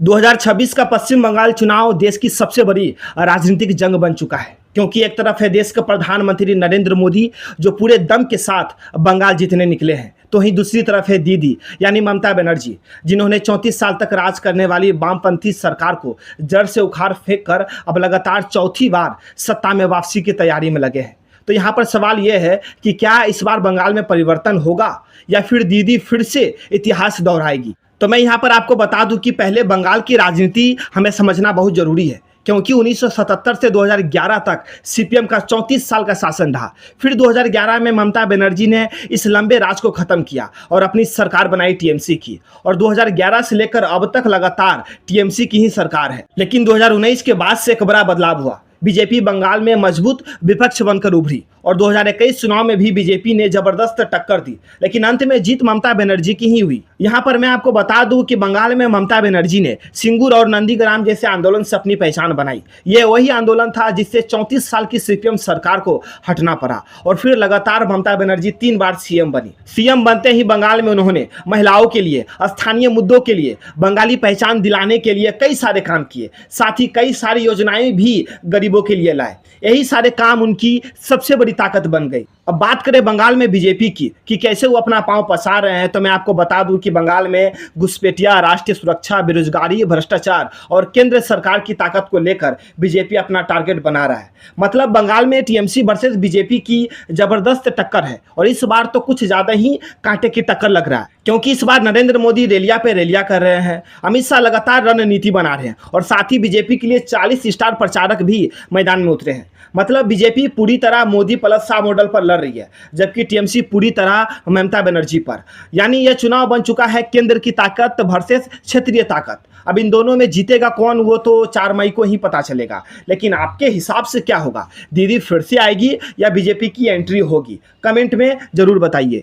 2026 का पश्चिम बंगाल चुनाव देश की सबसे बड़ी राजनीतिक जंग बन चुका है, क्योंकि एक तरफ है देश के प्रधानमंत्री नरेंद्र मोदी जो पूरे दम के साथ बंगाल जीतने निकले हैं, तो वहीं दूसरी तरफ है दीदी यानी ममता बनर्जी, जिन्होंने 34 साल तक राज करने वाली वामपंथी सरकार को जड़ से उखाड़ फेंक कर अब लगातार चौथी बार सत्ता में वापसी की तैयारी में लगे हैं। तो यहाँ पर सवाल यह है कि क्या इस बार बंगाल में परिवर्तन होगा या फिर दीदी फिर से इतिहास दोहराएगी। तो मैं यहाँ पर आपको बता दूं कि पहले बंगाल की राजनीति हमें समझना बहुत जरूरी है, क्योंकि 1977 से 2011 तक सीपीएम का 34 साल का शासन रहा। फिर 2011 में ममता बनर्जी ने इस लंबे राज को खत्म किया और अपनी सरकार बनाई टीएमसी की, और 2011 से लेकर अब तक लगातार टीएमसी की ही सरकार है। लेकिन 2019 के बाद से एक बड़ा बदलाव हुआ। बीजेपी बंगाल में मजबूत विपक्ष बनकर उभरी और 2021 चुनाव में भी बीजेपी ने जबरदस्त टक्कर दी, लेकिन अंत में जीत ममता बनर्जी की ही हुई। यहाँ पर मैं आपको बता दूं कि बंगाल में ममता बनर्जी ने सिंगूर और नंदीग्राम जैसे आंदोलन से अपनी पहचान बनाई। ये वही आंदोलन था जिससे 34 साल की सीपीएम सरकार को हटना पड़ा, और फिर लगातार ममता बनर्जी 3 बार सीएम बनी। सीएम बनते ही बंगाल में उन्होंने महिलाओं के लिए, स्थानीय मुद्दों के लिए, बंगाली पहचान दिलाने के लिए कई सारे काम किए, साथ ही कई सारी योजनाएं भी गरीबों के लिए लाए। यही सारे काम उनकी सबसे बड़ी ताकत बन गई। अब बात करें बंगाल में बीजेपी की कि कैसे वो अपना पांव पसार रहे हैं, तो मैं आपको बता दूं कि बंगाल में घुसपैठिया, राष्ट्रीय सुरक्षा, बेरोजगारी, भ्रष्टाचार और केंद्र सरकार की ताकत को लेकर बीजेपी अपना टारगेट बना रहा है। मतलब बंगाल में टीएमसी वर्सेस बीजेपी की जबरदस्त टक्कर है, और इस बार तो कुछ ज्यादा ही कांटे की टक्कर लग रहा है, क्योंकि इस बार नरेंद्र मोदी रैलिया पे रैलिया कर रहे हैं, अमित शाह लगातार रणनीति बना रहे हैं, और साथ ही बीजेपी के लिए 40 स्टार प्रचारक भी मैदान में उतरे हैं। मतलब बीजेपी पूरी तरह मोदी प्लस शाह मॉडल पर लड़ रही है, जबकि टीएमसी पूरी तरह ममता बनर्जी पर। यानी यह चुनाव बन चुका है केंद्र की ताकत वर्सेस क्षेत्रीय ताकत। अब इन दोनों में जीतेगा कौन, वो तो 4 मई को ही पता चलेगा। लेकिन आपके हिसाब से क्या होगा, दीदी फिर से आएगी या बीजेपी की एंट्री होगी? कमेंट में जरूर बताइए।